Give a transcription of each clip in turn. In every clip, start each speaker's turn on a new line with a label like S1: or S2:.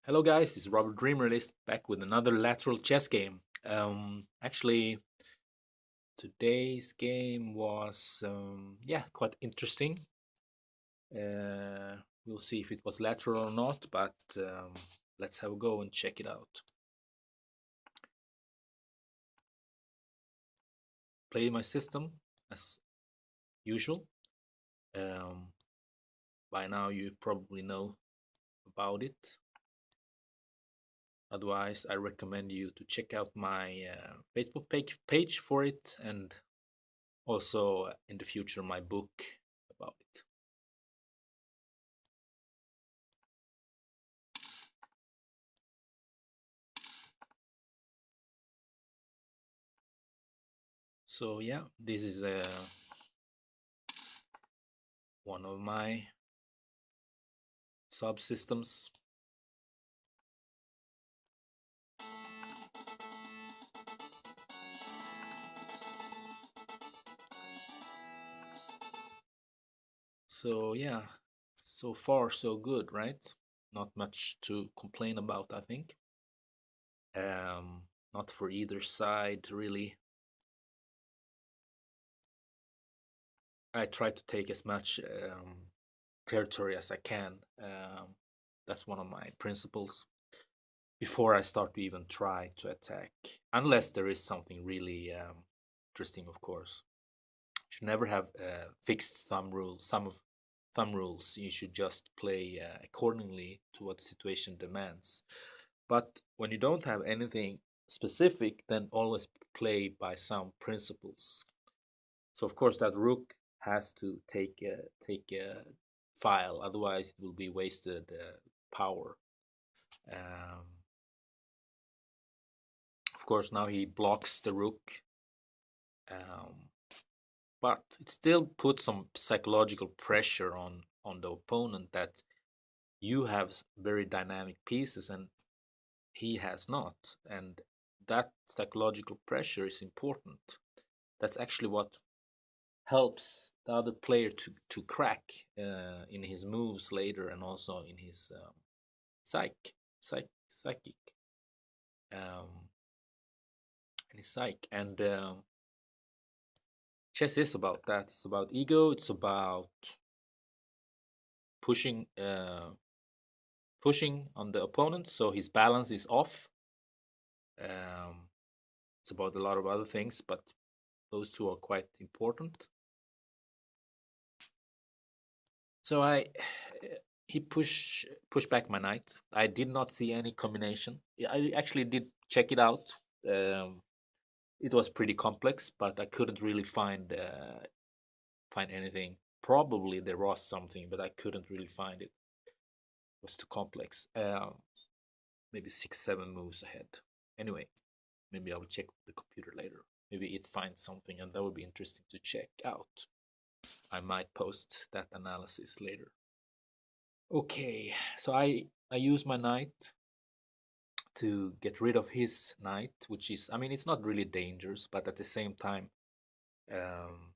S1: Hello guys, it's Robert Dreamerlist back with another lateral chess game. Actually, today's game was quite interesting. Uh, we'll see if it was lateral or not, but let's have a go and check it out. Play my system as usual. Um, by now you probably know about it. Otherwise, I recommend you to check out my Facebook page for it, and also in the future my book about it. So yeah, this is one of my subsystems. So yeah, so far so good, right? Not much to complain about, I think. Not for either side really. I try to take as much territory as I can. That's one of my principles before I start to even try to attack, unless there is something really interesting, of course. Should never have fixed thumb rules. Some of thumb rules you should just play accordingly to what the situation demands. But when you don't have anything specific, then always play by some principles. So of course that rook has to take a file, otherwise it will be wasted power. Um, of course now he blocks the rook. Um, but it still puts some psychological pressure on the opponent that you have very dynamic pieces and he has not, and that psychological pressure is important. That's actually what helps the other player to crack in his moves later, and also in his psychic um, in his psyche. And chess is about that. It's about ego. It's about pushing pushing on the opponent so his balance is off. Um, it's about a lot of other things, but those two are quite important. So I he pushed back my knight. I did not see any combination. I actually did check it out. Um, it was pretty complex, but I couldn't really find anything. Probably there was something, but I couldn't really find it. It was too complex. Maybe 6, 7 moves ahead. Anyway, maybe I will check the computer later. Maybe it finds something, and that would be interesting to check out. I might post that analysis later. Okay, so I use my knight to get rid of his knight, which is, I mean, it's not really dangerous, but at the same time, um,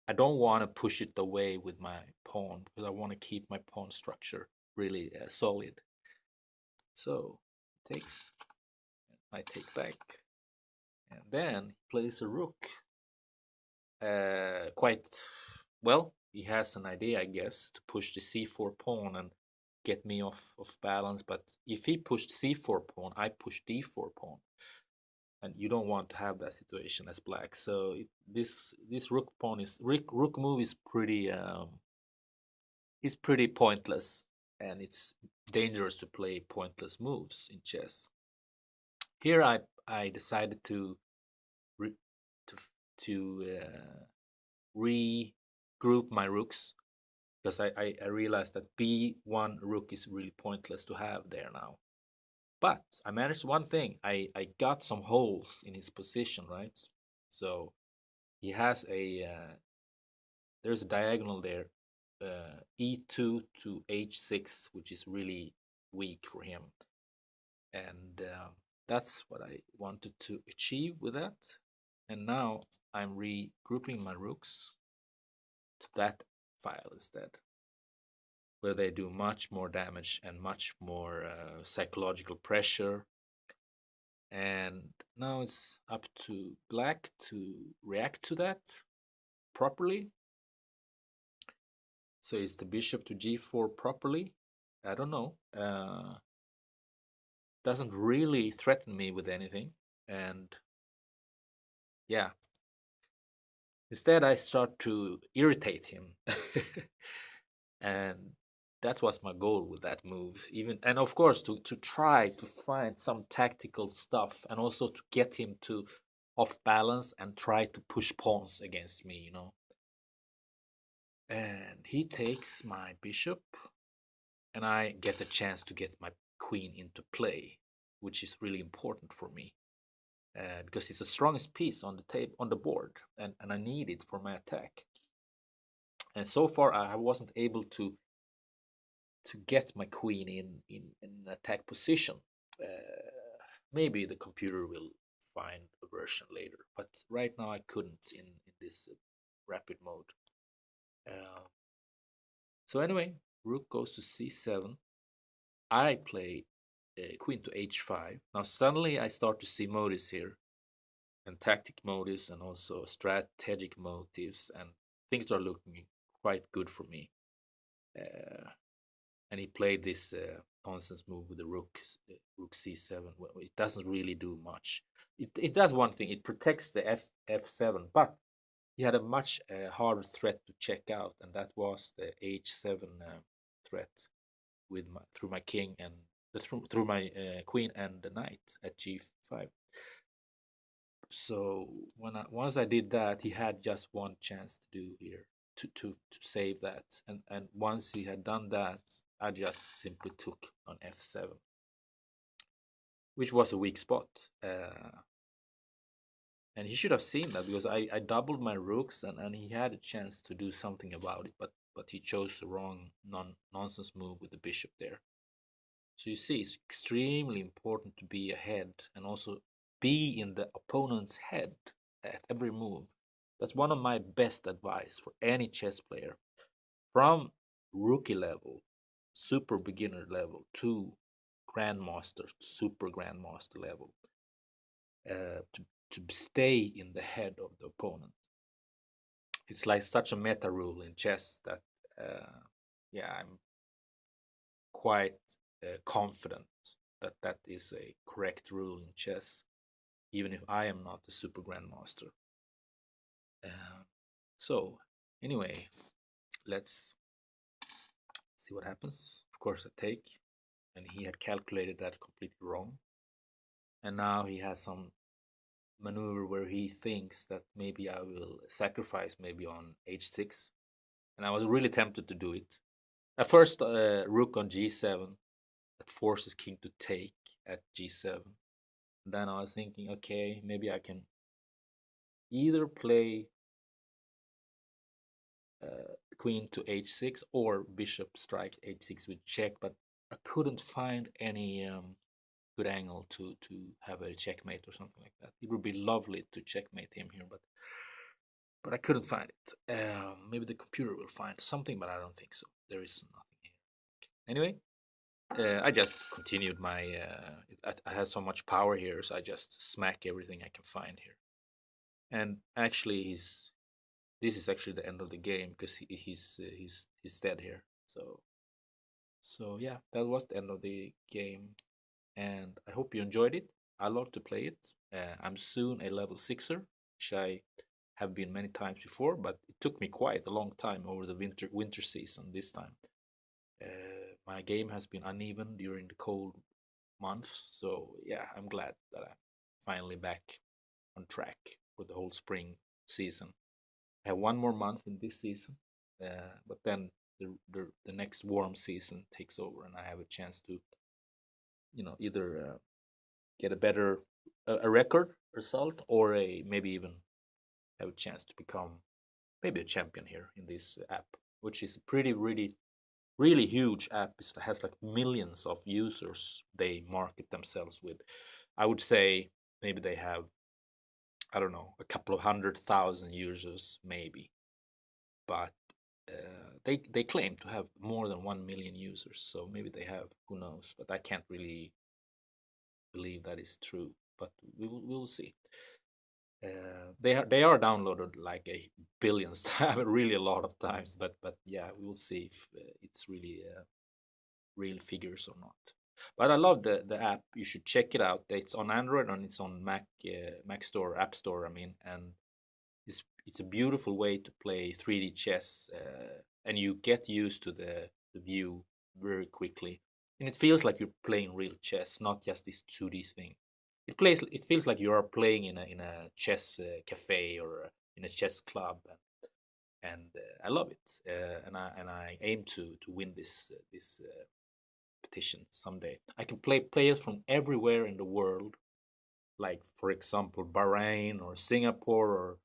S1: I don't want to push it away with my pawn because I want to keep my pawn structure really solid. So takes, I take back, and then he plays a rook. Quite well. He has an idea, I guess, to push the c4 pawn and get me off of balance. But if he pushed c4 pawn, I push d4 pawn, and you don't want to have that situation as black. So this rook pawn is rook move is pretty pointless, and it's dangerous to play pointless moves in chess. Here I decided to re, to regroup my rooks because I realized that b1 rook is really pointless to have there now. But I managed one thing. I got some holes in his position, right? So he has there's a diagonal there, e2 to h6, which is really weak for him. And that's what I wanted to achieve with that. And now I'm regrouping my rooks to that file instead. where they do much more damage and much more psychological pressure. And now it's up to black to react to that properly. So is the bishop to g4 properly? I don't know. Doesn't really threaten me with anything. And yeah, instead I start to irritate him. And that was my goal with that move. Even, and of course to try to find some tactical stuff and also to get him to off balance and try to push pawns against me, you know. And he takes my bishop, and I get the chance to get my queen into play, which is really important for me, because it's the strongest piece on the table, on the board, and I need it for my attack. And so far, I wasn't able to get my queen in an attack position. Maybe the computer will find a version later, but right now I couldn't in this rapid mode. Uh, so anyway, rook goes to c7. I play queen to h5. Now suddenly I start to see motives here, and tactic motives, and also strategic motives, and things are looking quite good for me. Uh, and he played this nonsense move with the rook c7. Well, it doesn't really do much. It does one thing. It protects the f7, but he had a much harder threat to check out, and that was the h7 threat with through my king and through my queen and the knight at g5. So once I did that, he had just one chance to do here to save that, and once he had done that, I just simply took on f7, which was a weak spot. And he should have seen that, because I doubled my rooks, and he had a chance to do something about it, but he chose the wrong nonsense move with the bishop there. So you see, it's extremely important to be ahead and also be in the opponent's head at every move. That's one of my best advice for any chess player, from rookie level, super beginner level, to grandmaster, super grandmaster level, to stay in the head of the opponent. It's like such a meta rule in chess that, yeah, I'm quite confident that that is a correct rule in chess, even if I am not a super grandmaster. So, anyway, let's see what happens. Of course, I take, and he had calculated that completely wrong. And now he has some maneuver where he thinks that maybe I will sacrifice maybe on h6. And I was really tempted to do it. At first, rook on g7, that forces king to take at g7. Then I was thinking, okay, maybe I can either play queen to h6 or bishop strike h6 with check, but I couldn't find any good angle to have a checkmate or something like that. It would be lovely to checkmate him here, but I couldn't find it. Maybe the computer will find something, but I don't think so. There is nothing here. Anyway, I just continued my. I have so much power here, so I just smack everything I can find here. And actually, this is actually the end of the game, because he's dead here. So yeah, that was the end of the game, and I hope you enjoyed it. I love to play it. I'm soon a level sixer, which I have been many times before, but it took me quite a long time over the winter season this time. My game has been uneven during the cold months, so yeah, I'm glad that I'm finally back on track for the whole spring season. I have one more month in this season, but then the next warm season takes over, and I have a chance to, either get a better a record result, or a maybe even have a chance to become maybe a champion here in this app, which is a pretty really huge app. It has like millions of users they market themselves with. I would say maybe they have, I don't know, a couple of 100,000 users maybe, but They claim to have more than 1 million users, so maybe they have, who knows, but I can't really believe that is true, but we will see. They are downloaded like a billions times, really a lot of times, but yeah, we will see if it's really real figures or not. But I love the app. You should check it out. It's on Android and it's on Mac Store, App Store. I mean, and it's a beautiful way to play 3D chess, and you get used to the view very quickly, and it feels like you're playing real chess, not just this 2D thing. It feels like you are playing in a chess cafe or in a chess club, and I love it. And I aim to win this petition someday. I can play players from everywhere in the world, like for example Bahrain or Singapore or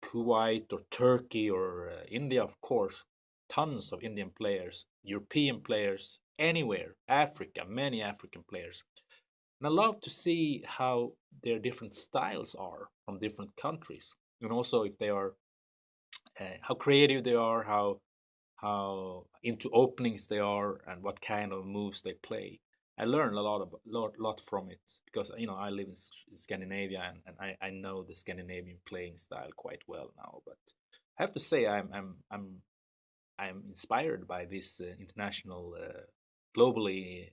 S1: Kuwait or Turkey or India, of course. Tons of Indian players, European players, anywhere, Africa, many African players. And I love to see how their different styles are from different countries, and also if they are, how creative they are, how into openings they are, and what kind of moves they play. I learn a lot from it because I live in Scandinavia, and I know the Scandinavian playing style quite well now. But I have to say I'm inspired by this international, globally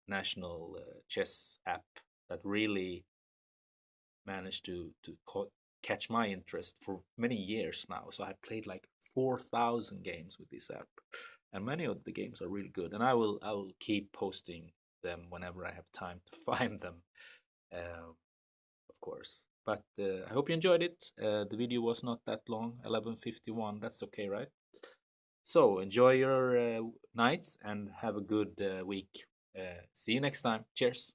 S1: national chess app that really managed to catch my interest for many years now. So I played like 4,000 games with this app, and many of the games are really good. And I will keep posting them whenever I have time to find them, of course. But I hope you enjoyed it. The video was not that long, 11:51. That's okay, right? So enjoy your night and have a good week. See you next time. Cheers.